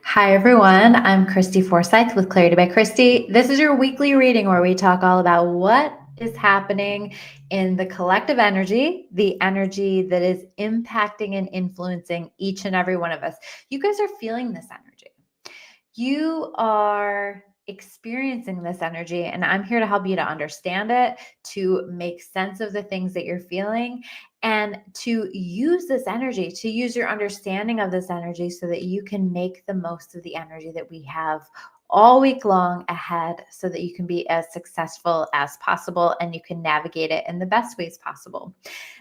Hi, everyone. I'm Christy Forsyth with Clarity by Christy. This is your weekly reading where we talk all about what is happening in the collective energy, the energy that is impacting and influencing each and every one of us. You guys are feeling this energy. You are experiencing this energy, and I'm here to help you to understand it, to make sense of the things that you're feeling, and to use this energy, to use your understanding of this energy so that you can make the most of the energy that we have all week long ahead so that you can be as successful as possible and you can navigate it in the best ways possible.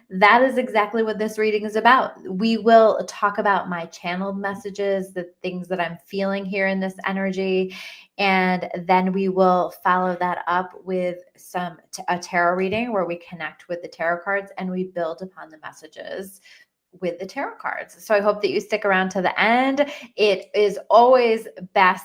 That is exactly what this reading is about. We will talk about my channeled messages, the things that I'm feeling here in this energy, and then we will follow that up with a tarot reading where we connect with the tarot cards and we build upon the messages with the tarot cards. So I hope that you stick around to the end. It is always best,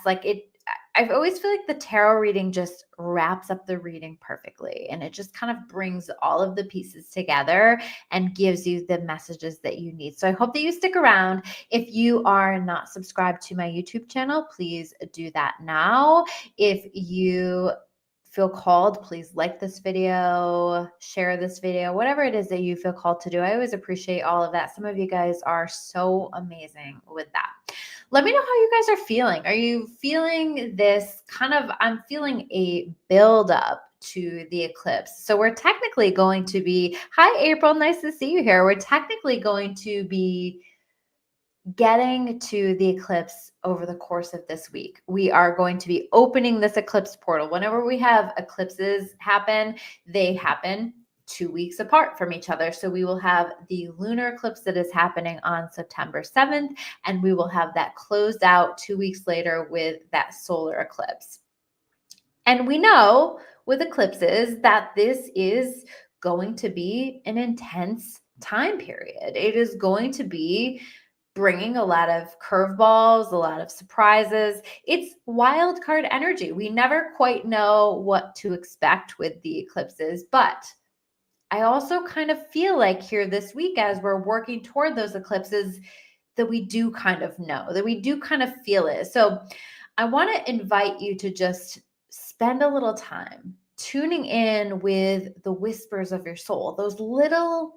I always feel like the tarot reading just wraps up the reading perfectly, and it just kind of brings all of the pieces together and gives you the messages that you need. So I hope that you stick around. If you are not subscribed to my YouTube channel, please do that now. If you feel called, please like this video, share this video, whatever it is that you feel called to do. I always appreciate all of that. Some of you guys are so amazing with that. Let me know how you guys are feeling. Are you feeling this I'm feeling a buildup to the eclipse. So we're technically going to be, hi April, nice to see you here. We're technically going to be getting to the eclipse over the course of this week. We are going to be opening this eclipse portal. Whenever we have eclipses happen, they happen 2 weeks apart from each other. So we will have the lunar eclipse that is happening on September 7th, and we will have that closed out 2 weeks later with that solar eclipse. And we know with eclipses that this is going to be an intense time period. It is going to be bringing a lot of curveballs, a lot of surprises. It's wild card energy. We never quite know what to expect with the eclipses, but I also kind of feel like here this week, as we're working toward those eclipses, that we do kind of know, that we do kind of feel it. So I want to invite you to just spend a little time tuning in with the whispers of your soul, those little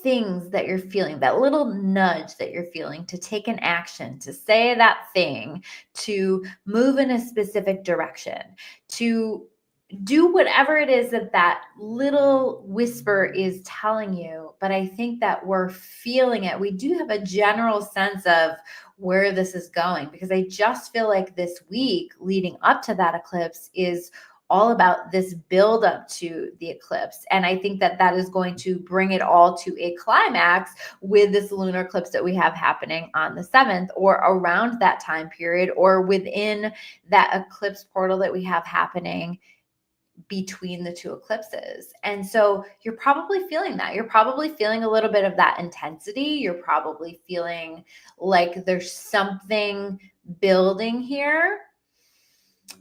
things that you're feeling, that little nudge that you're feeling to take an action, to say that thing, to move in a specific direction, to do whatever it is that that little whisper is telling you. But I think that we're feeling it. We do have a general sense of where this is going, because I just feel like this week leading up to that eclipse is all about this build up to the eclipse. And I think that that is going to bring it all to a climax with this lunar eclipse that we have happening on the 7th, or around that time period, or within that eclipse portal that we have happening between the two eclipses. And so you're probably feeling that. You're probably feeling a little bit of that intensity. You're probably feeling like there's something building here.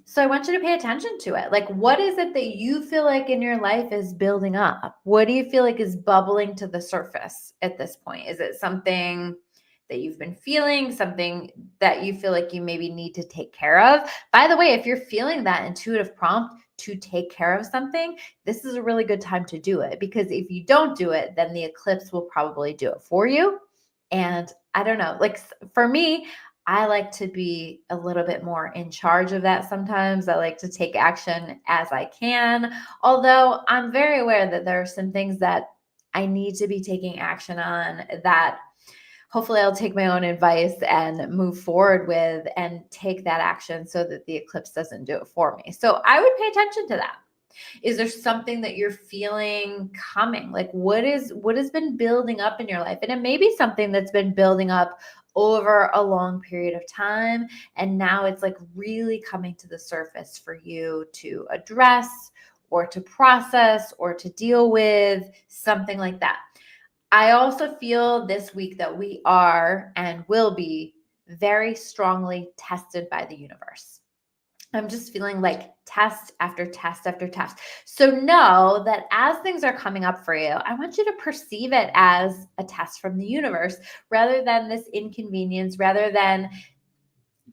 So I want you to pay attention to it. Like, what is it that you feel like in your life is building up? What do you feel like is bubbling to the surface at this point? Is it something that you've been feeling, something that you feel like you maybe need to take care of? By the way, if you're feeling that intuitive prompt to take care of something, this is a really good time to do it, because if you don't do it, then the eclipse will probably do it for you. And I don't know, like for me, I like to be a little bit more in charge of that sometimes. I like to take action as I can, although I'm very aware that there are some things that I need to be taking action on that hopefully I'll take my own advice and move forward with and take that action so that the eclipse doesn't do it for me. So I would pay attention to that. Is there something that you're feeling coming? Like what has been building up in your life? And it may be something that's been building up over a long period of time, and now it's like really coming to the surface for you to address or to process or to deal with, something like that. I also feel this week that we are and will be very strongly tested by the universe. I'm just feeling like test after test after test. So know that as things are coming up for you, I want you to perceive it as a test from the universe rather than this inconvenience, rather than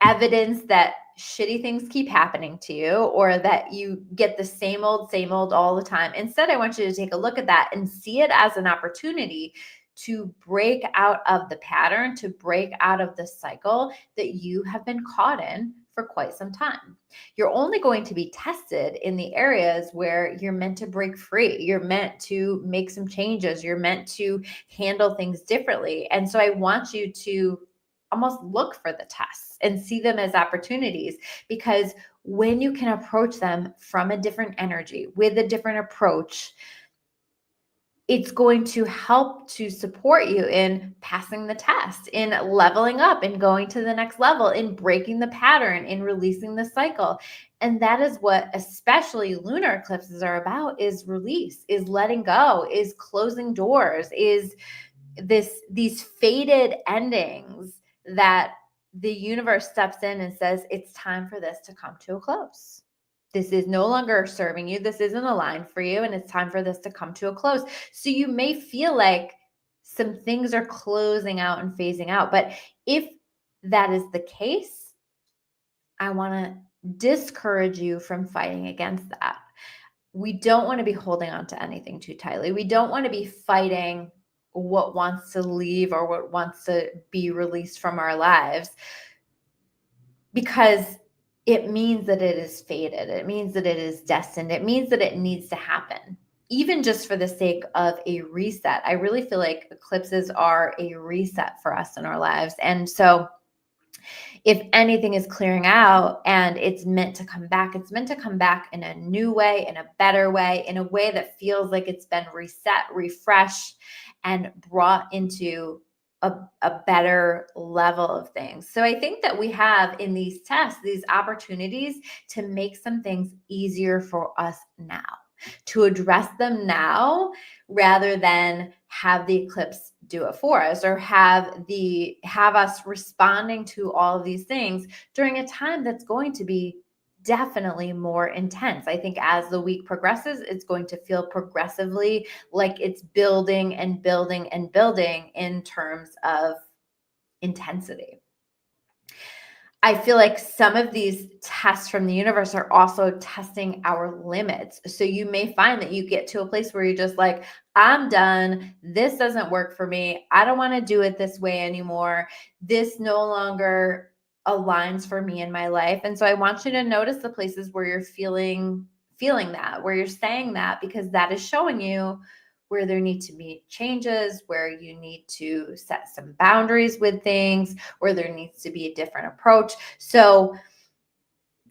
evidence that shitty things keep happening to you or that you get the same old all the time. Instead, I want you to take a look at that and see it as an opportunity to break out of the pattern, to break out of the cycle that you have been caught in for quite some time. You're only going to be tested in the areas where you're meant to break free. You're meant to make some changes. You're meant to handle things differently. And so I want you to almost look for the tests and see them as opportunities, because when you can approach them from a different energy with a different approach, it's going to help to support you in passing the test, in leveling up, in going to the next level, in breaking the pattern, in releasing the cycle. And that is what especially lunar eclipses are about, is release, is letting go, is closing doors, is these faded endings that the universe steps in and says, it's time for this to come to a close. This is no longer serving you. This isn't aligned for you. And it's time for this to come to a close. So you may feel like some things are closing out and phasing out. But if that is the case, I want to discourage you from fighting against that. We don't want to be holding on to anything too tightly. We don't want to be fighting what wants to leave or what wants to be released from our lives, because it means that it is fated. It means that it is destined. It means that it needs to happen, even just for the sake of a reset. I really feel like eclipses are a reset for us in our lives. And so if anything is clearing out and it's meant to come back, it's meant to come back in a new way, in a better way, in a way that feels like it's been reset, refreshed, and brought into a better level of things. So I think that we have in these tests, these opportunities to make some things easier for us now, to address them now, rather than have the eclipse do it for us, or have us responding to all of these things during a time that's going to be definitely more intense. I think as the week progresses, it's going to feel progressively like it's building and building and building in terms of intensity. I feel like some of these tests from the universe are also testing our limits. So you may find that you get to a place where you're just like, I'm done. This doesn't work for me. I don't want to do it this way anymore. This no longer aligns for me in my life. And so I want you to notice the places where you're feeling that, where you're saying that, because that is showing you where there need to be changes, where you need to set some boundaries with things, where there needs to be a different approach. So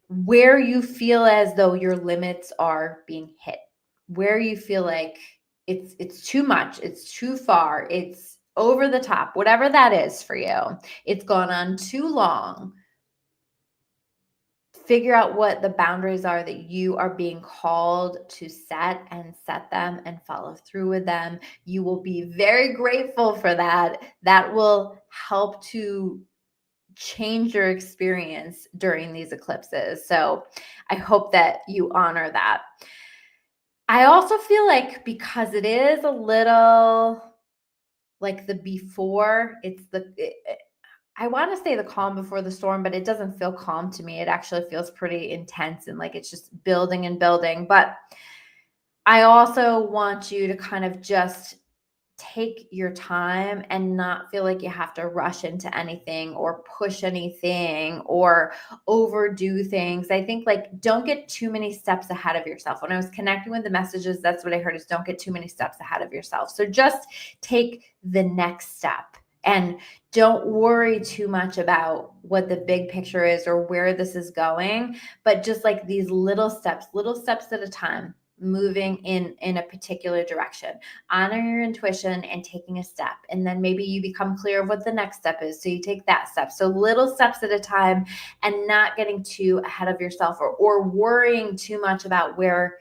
where you feel as though your limits are being hit, where you feel like it's too much, it's too far, it's over the top, whatever that is for you, it's gone on too long. Figure out what the boundaries are that you are being called to set, and set them and follow through with them. You will be very grateful for that. That will help to change your experience during these eclipses. So I hope that you honor that. I also feel like, because it is a little like the before, I want to say the calm before the storm, but it doesn't feel calm to me. It actually feels pretty intense and like it's just building and building. But I also want you to kind of just take your time and not feel like you have to rush into anything or push anything or overdo things. I think, like, don't get too many steps ahead of yourself. When I was connecting with the messages, that's what I heard, is don't get too many steps ahead of yourself. So just take the next step. And don't worry too much about what the big picture is or where this is going, but just like these little steps at a time, moving in a particular direction. Honor your intuition and taking a step. And then maybe you become clear of what the next step is. So you take that step. So little steps at a time, and not getting too ahead of yourself or worrying too much about where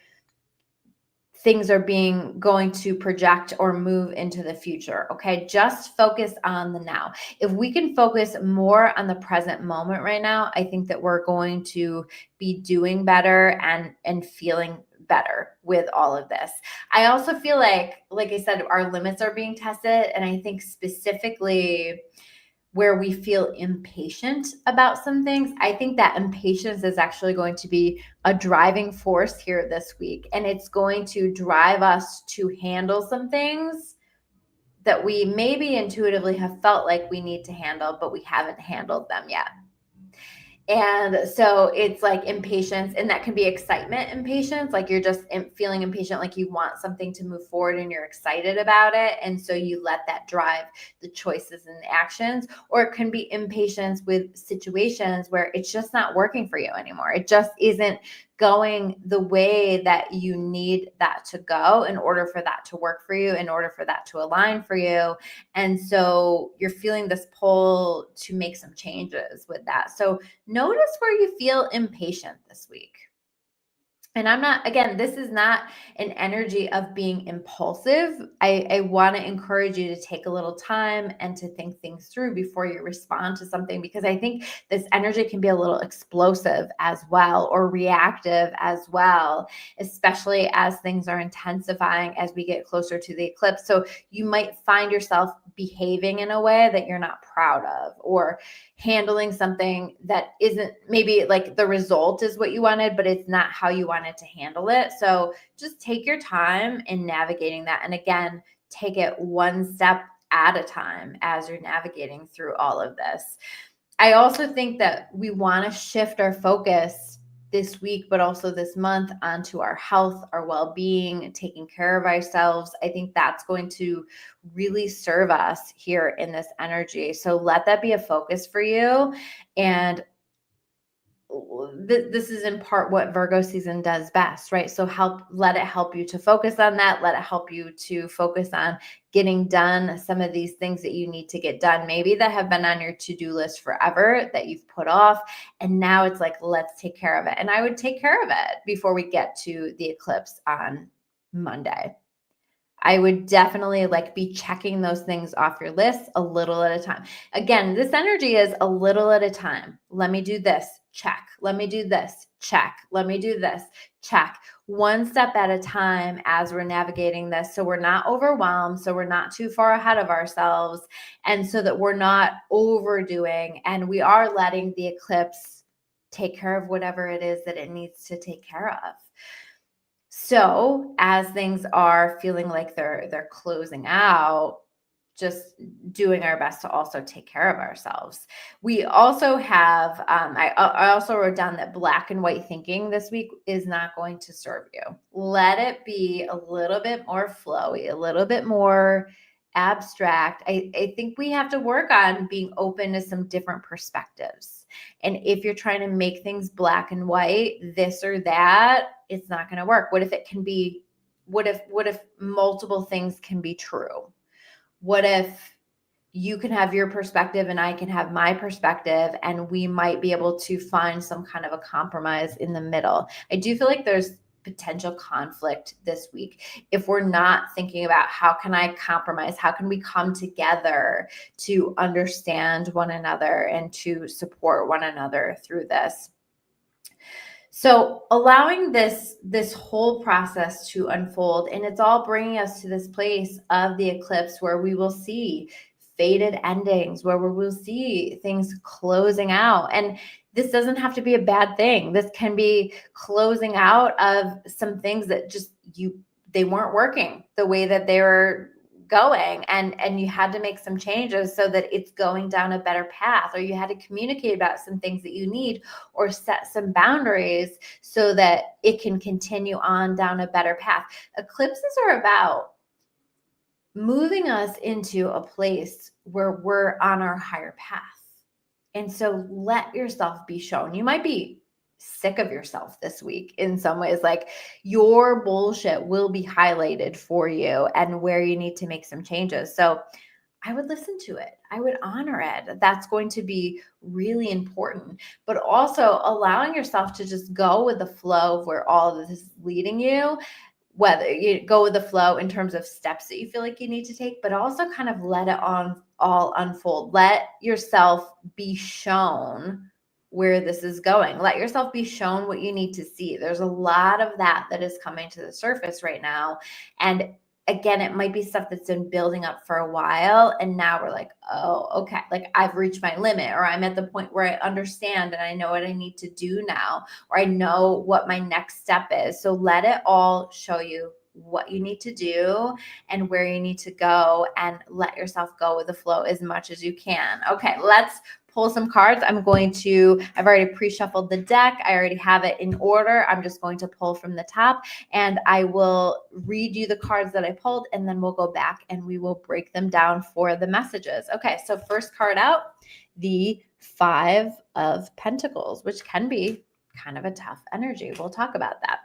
things are going to project or move into the future. Okay. Just focus on the now. If we can focus more on the present moment right now, I think that we're going to be doing better and feeling better with all of this. I also feel like I said, our limits are being tested. And I think specifically where we feel impatient about some things. I think that impatience is actually going to be a driving force here this week, and it's going to drive us to handle some things that we maybe intuitively have felt like we need to handle, but we haven't handled them yet. And so it's like impatience, and that can be excitement impatience, like you're just feeling impatient, like you want something to move forward and you're excited about it. And so you let that drive the choices and the actions. Or it can be impatience with situations where it's just not working for you anymore. It just isn't going the way that you need that to go in order for that to work for you, in order for that to align for you. And so you're feeling this pull to make some changes with that. So notice where you feel impatient this week. And I'm not, again, this is not an energy of being impulsive. I want to encourage you to take a little time and to think things through before you respond to something, because I think this energy can be a little explosive as well, or reactive as well, especially as things are intensifying as we get closer to the eclipse. So you might find yourself behaving in a way that you're not proud of, or handling something that isn't, maybe like the result is what you wanted, but it's not how you wanted to handle it. So just take your time in navigating that. And again, take it one step at a time as you're navigating through all of this. I also think that we want to shift our focus this week, but also this month, onto our health, our well-being, taking care of ourselves. I think that's going to really serve us here in this energy. So let that be a focus for you. And this is in part what Virgo season does best, right? So let it help you to focus on that. Let it help you to focus on getting done some of these things that you need to get done, maybe that have been on your to-do list forever that you've put off. And now it's like, let's take care of it. And I would take care of it before we get to the eclipse on Monday. I would definitely be checking those things off your list a little at a time. Again, this energy is a little at a time. Let me do this, check. Let me do this, check. Let me do this, check. One step at a time as we're navigating this, so we're not overwhelmed, so we're not too far ahead of ourselves, and so that we're not overdoing, and we are letting the eclipse take care of whatever it is that it needs to take care of. So as things are feeling like they're closing out, just doing our best to also take care of ourselves. We also have, I also wrote down that black and white thinking this week is not going to serve you. Let it be a little bit more flowy, a little bit more abstract. I think we have to work on being open to some different perspectives. And if you're trying to make things black and white, this or that, it's not going to work. What if it can be, what if multiple things can be true? What if you can have your perspective and I can have my perspective, and we might be able to find some kind of a compromise in the middle? I do feel like there's potential conflict this week if we're not thinking about how can I compromise? How can we come together to understand one another and to support one another through this? So allowing this whole process to unfold, and it's all bringing us to this place of the eclipse where we will see faded endings, where we will see things closing out. And this doesn't have to be a bad thing. This can be closing out of some things that just they weren't working the way that they were going, and you had to make some changes so that it's going down a better path, or you had to communicate about some things that you need, or set some boundaries so that it can continue on down a better path. Eclipses are about moving us into a place where we're on our higher path. And so let yourself be shown. You might be sick of yourself this week in some ways. Like, your bullshit will be highlighted for you and where you need to make some changes. So I would listen to it. I would honor it. That's going to be really important. But also allowing yourself to just go with the flow of where all of this is leading you, whether you go with the flow in terms of steps that you feel like you need to take, but also kind of let it all unfold. Let yourself be shown where this is going. Let yourself be shown what you need to see. There's a lot of that is coming to the surface right now. And again, it might be stuff that's been building up for a while. And now we're like, oh, okay. Like I've reached my limit, or I'm at the point where I understand and I know what I need to do now, or I know what my next step is. So let it all show you what you need to do and where you need to go, and let yourself go with the flow as much as you can. Okay, let's pull some cards. I've already pre-shuffled the deck. I already have it in order. I'm just going to pull from the top, and I will read you the cards that I pulled, and then we'll go back and we will break them down for the messages. Okay, so first card out, the Five of Pentacles, which can be kind of a tough energy. We'll talk about that.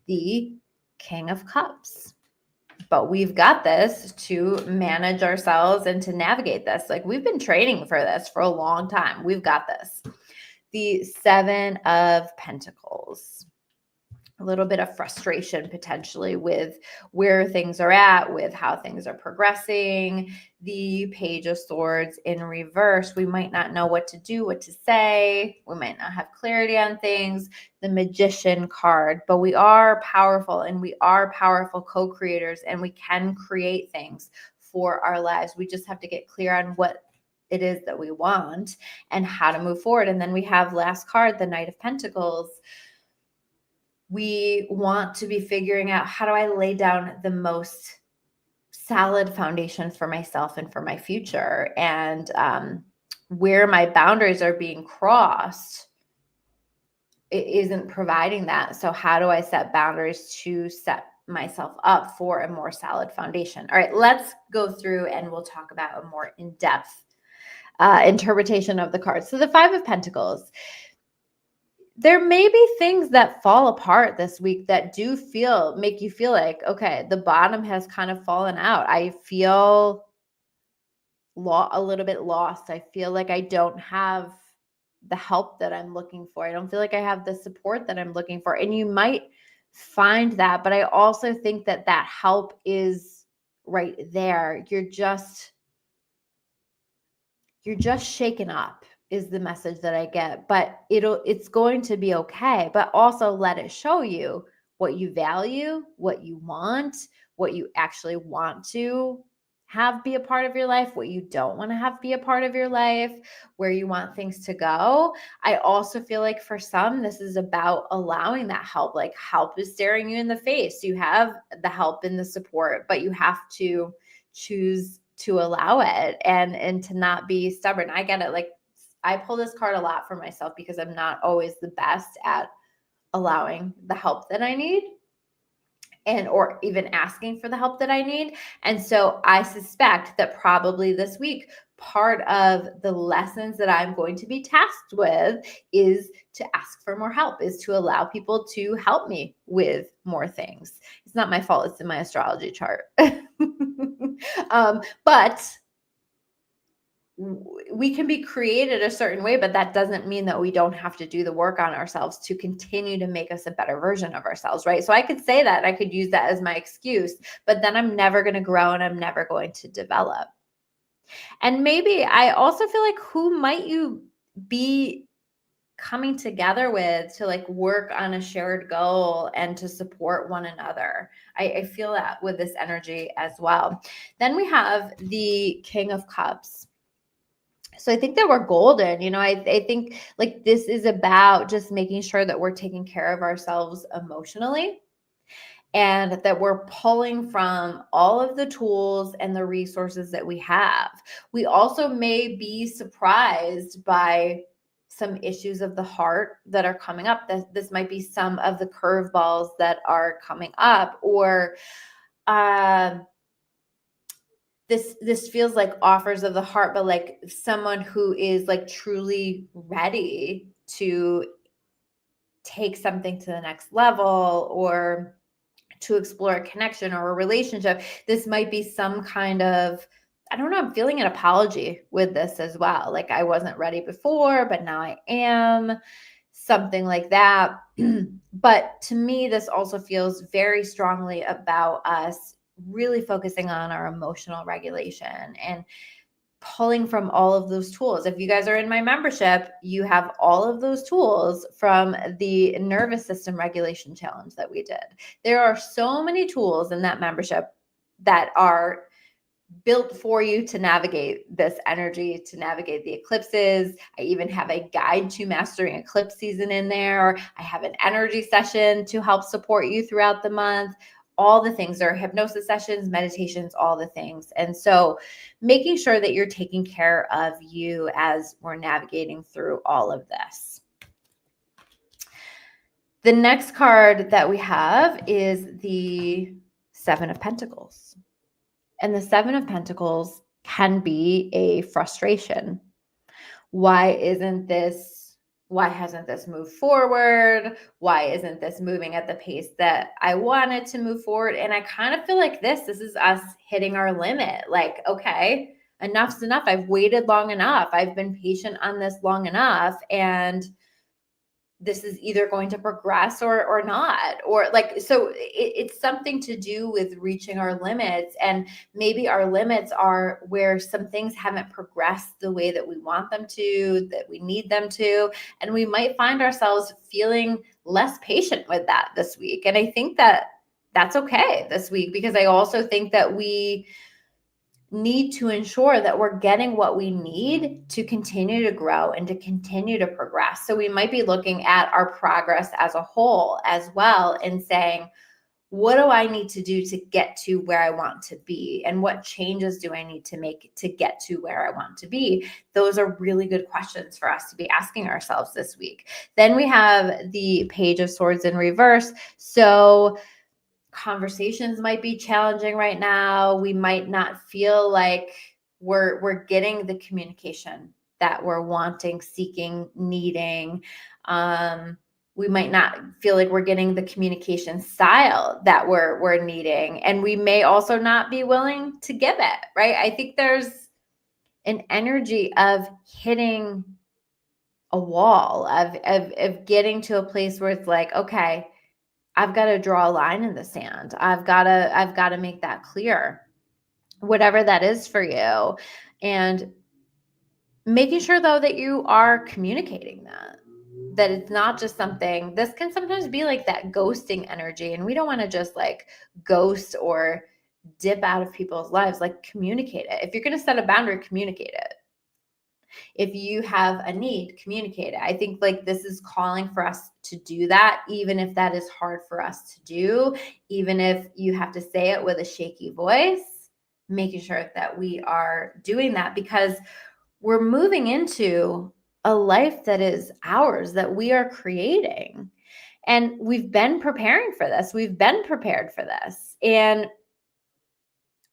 The King of Cups. But we've got this to manage ourselves and to navigate this. Like we've been training for this for a long time. We've got this. The Seven of Pentacles. A little bit of frustration potentially with where things are at, with how things are progressing. The Page of Swords in reverse. We might not know what to do, what to say. We might not have clarity on things. The Magician card, but we are powerful, and we are powerful co-creators, and we can create things for our lives. We just have to get clear on what it is that we want and how to move forward. And then we have last card, the Knight of Pentacles. We want to be figuring out, how do I lay down the most solid foundation for myself and for my future, and where my boundaries are being crossed, it isn't providing that. So how do I set boundaries to set myself up for a more solid foundation? All right, let's go through and we'll talk about a more in-depth interpretation of the cards. So the Five of Pentacles. There may be things that fall apart this week that do make you feel like, okay, the bottom has kind of fallen out. I feel a little bit lost. I feel like I don't have the help that I'm looking for. I don't feel like I have the support that I'm looking for. And you might find that, but I also think that that help is right there. You're just shaken up is the message that I get, but it's going to be okay. But also let it show you what you value, what you want, what you actually want to have be a part of your life, what you don't want to have be a part of your life, where you want things to go. I also feel like for some, this is about allowing that help. Like help is staring you in the face. You have the help and the support, but you have to choose to allow it and to not be stubborn. I get it. Like I pull this card a lot for myself because I'm not always the best at allowing the help that I need, or even asking for the help that I need. And so I suspect that probably this week, part of the lessons that I'm going to be tasked with is to ask for more help, is to allow people to help me with more things. It's not my fault. It's in my astrology chart. But we can be created a certain way, but that doesn't mean that we don't have to do the work on ourselves to continue to make us a better version of ourselves, right? So I could say that, I could use that as my excuse, but then I'm never going to grow and I'm never going to develop. And maybe I also feel like, who might you be coming together with to like work on a shared goal and to support one another? I feel that with this energy as well. Then we have the King of Cups. So I think that we're golden. I think like this is about just making sure that we're taking care of ourselves emotionally, and that we're pulling from all of the tools and the resources that we have. We also may be surprised by some issues of the heart that are coming up. This might be some of the curveballs that are coming up, or this feels like offers of the heart, but like someone who is like truly ready to take something to the next level, or to explore a connection or a relationship. This might be some kind of, I don't know, I'm feeling an apology with this as well. Like I wasn't ready before, but now I am, something like that. But to me, this also feels very strongly about us really focusing on our emotional regulation and pulling from all of those tools. If you guys are in my membership, you have all of those tools from the nervous system regulation challenge that we did. There are so many tools in that membership that are built for you to navigate this energy, to navigate the eclipses. I even have a guide to mastering eclipse season in there. I have an energy session to help support you throughout the month. All the things. There are hypnosis sessions, meditations, all the things. And so making sure that you're taking care of you as we're navigating through all of this. The next card that we have is the Seven of Pentacles. And the Seven of Pentacles can be a frustration. Why hasn't this moved forward? Why isn't this moving at the pace that I wanted to move forward? And I kind of feel like this is us hitting our limit. Like, okay, enough's enough. I've waited long enough. I've been patient on this long enough. And this is either going to progress or not, or like, so it's something to do with reaching our limits. And maybe our limits are where some things haven't progressed the way that we want them to, that we need them to. And we might find ourselves feeling less patient with that this week. And I think that that's okay this week, because I also think that we need to ensure that we're getting what we need to continue to grow and to continue to progress. So we might be looking at our progress as a whole as well and saying, what do I need to do to get to where I want to be? And what changes do I need to make to get to where I want to be? Those are really good questions for us to be asking ourselves this week. Then we have the Page of Swords in reverse. So conversations might be challenging right now. We might not feel like we're getting the communication that we're wanting, seeking, needing. We might not feel like we're getting the communication style that we're needing. And we may also not be willing to give it, right? I think there's an energy of hitting a wall, of getting to a place where it's like, okay, I've got to draw a line in the sand. I've got to make that clear, whatever that is for you. And making sure though that you are communicating that it's not just something. This can sometimes be like that ghosting energy. And we don't want to just like ghost or dip out of people's lives. Like, communicate it. If you're going to set a boundary, communicate it. If you have a need, communicate it. I think like this is calling for us to do that, even if that is hard for us to do, even if you have to say it with a shaky voice, making sure that we are doing that, because we're moving into a life that is ours, that we are creating. And we've been preparing for this. We've been prepared for this. And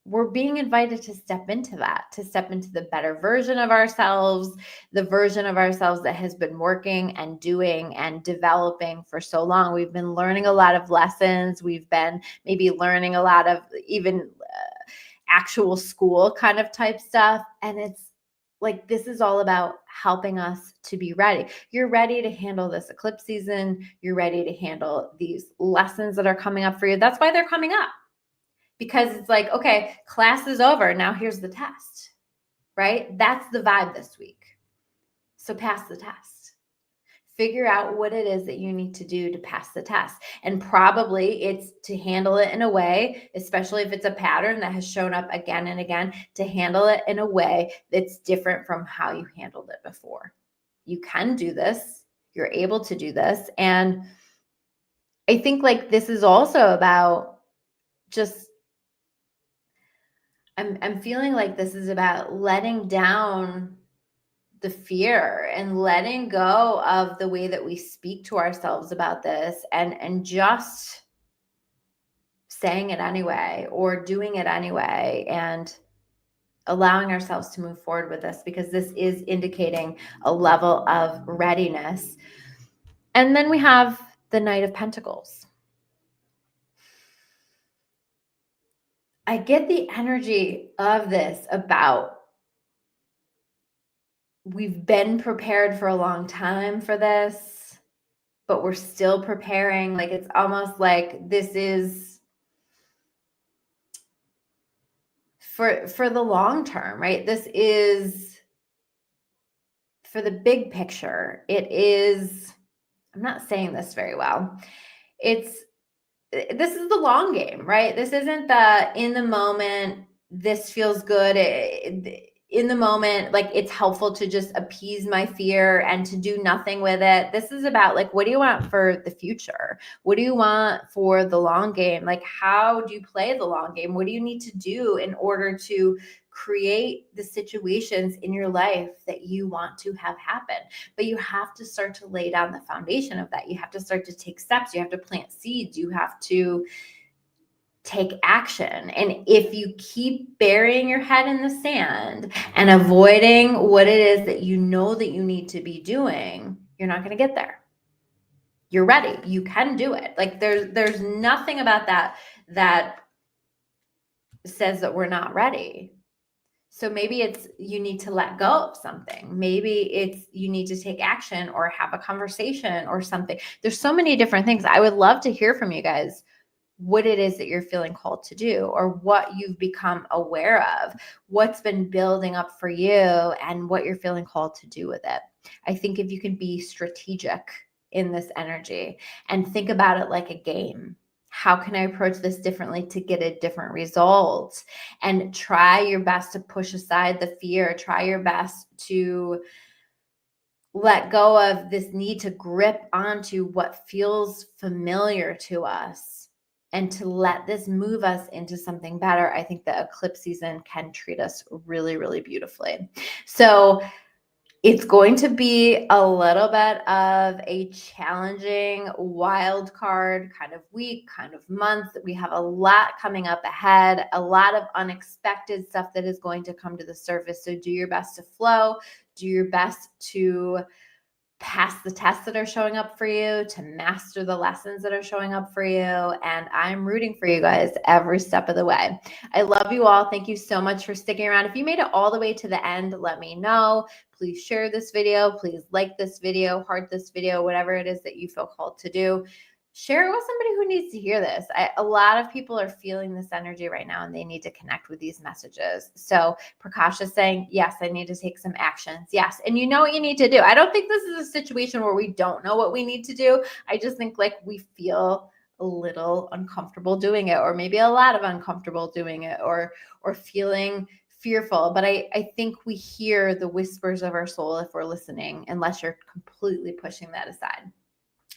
we're being invited to step into that, to step into the better version of ourselves, the version of ourselves that has been working and doing and developing for so long. We've been learning a lot of lessons. We've been maybe learning a lot of even actual school kind of type stuff. And it's like, this is all about helping us to be ready. You're ready to handle this eclipse season. You're ready to handle these lessons that are coming up for you. That's why they're coming up. Because it's like, okay, class is over. Now here's the test, right? That's the vibe this week. So pass the test. Figure out what it is that you need to do to pass the test. And probably it's to handle it in a way, especially if it's a pattern that has shown up again and again, to handle it in a way that's different from how you handled it before. You can do this. You're able to do this. And I think like this is also about just, I'm feeling like this is about letting down the fear and letting go of the way that we speak to ourselves about this, and just saying it anyway or doing it anyway, and allowing ourselves to move forward with this, because this is indicating a level of readiness. And then we have the Knight of Pentacles. I get the energy of this about, we've been prepared for a long time for this, but we're still preparing. Like, it's almost like this is for the long term, right? This is for the big picture. It is, I'm not saying this very well. It's this is the long game, right? This isn't the in the moment, this feels good. In the moment, like it's helpful to just appease my fear and to do nothing with it. This is about like, what do you want for the future? What do you want for the long game? Like, how do you play the long game? What do you need to do in order to create the situations in your life that you want to have happen? But you have to start to lay down the foundation of that. You have to start to take steps. You have to plant seeds. You have to take action. And if you keep burying your head in the sand and avoiding what it is that you know that you need to be doing, you're not going to get there. You're ready. You can do it. Like there's nothing about that says that we're not ready. So maybe it's you need to let go of something. Maybe it's you need to take action or have a conversation or something. There's so many different things. I would love to hear from you guys what it is that you're feeling called to do, or what you've become aware of, what's been building up for you, and what you're feeling called to do with it. I think if you can be strategic in this energy and think about it like a game, how can I approach this differently to get a different result? And try your best to push aside the fear, try your best to let go of this need to grip onto what feels familiar to us and to let this move us into something better. I think the eclipse season can treat us really, really beautifully. So it's going to be a little bit of a challenging wild card kind of week, kind of month. We have a lot coming up ahead, a lot of unexpected stuff that is going to come to the surface. So do your best to flow, do your best to pass the tests that are showing up for you, to master the lessons that are showing up for you. And I'm rooting for you guys every step of the way. I love you all. Thank you so much for sticking around. If you made it all the way to the end, let me know. Please share this video. Please like this video, heart this video, whatever it is that you feel called to do. Share it with somebody who needs to hear this. A lot of people are feeling this energy right now and they need to connect with these messages. So Prakash is saying, yes, I need to take some actions. Yes. And you know what you need to do. I don't think this is a situation where we don't know what we need to do. I just think like we feel a little uncomfortable doing it, or maybe a lot of uncomfortable doing it, or feeling fearful. But I think we hear the whispers of our soul if we're listening, unless you're completely pushing that aside.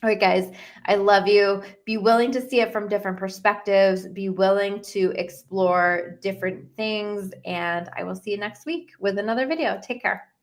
All right, guys, I love you. Be willing to see it from different perspectives. Be willing to explore different things. And I will see you next week with another video. Take care.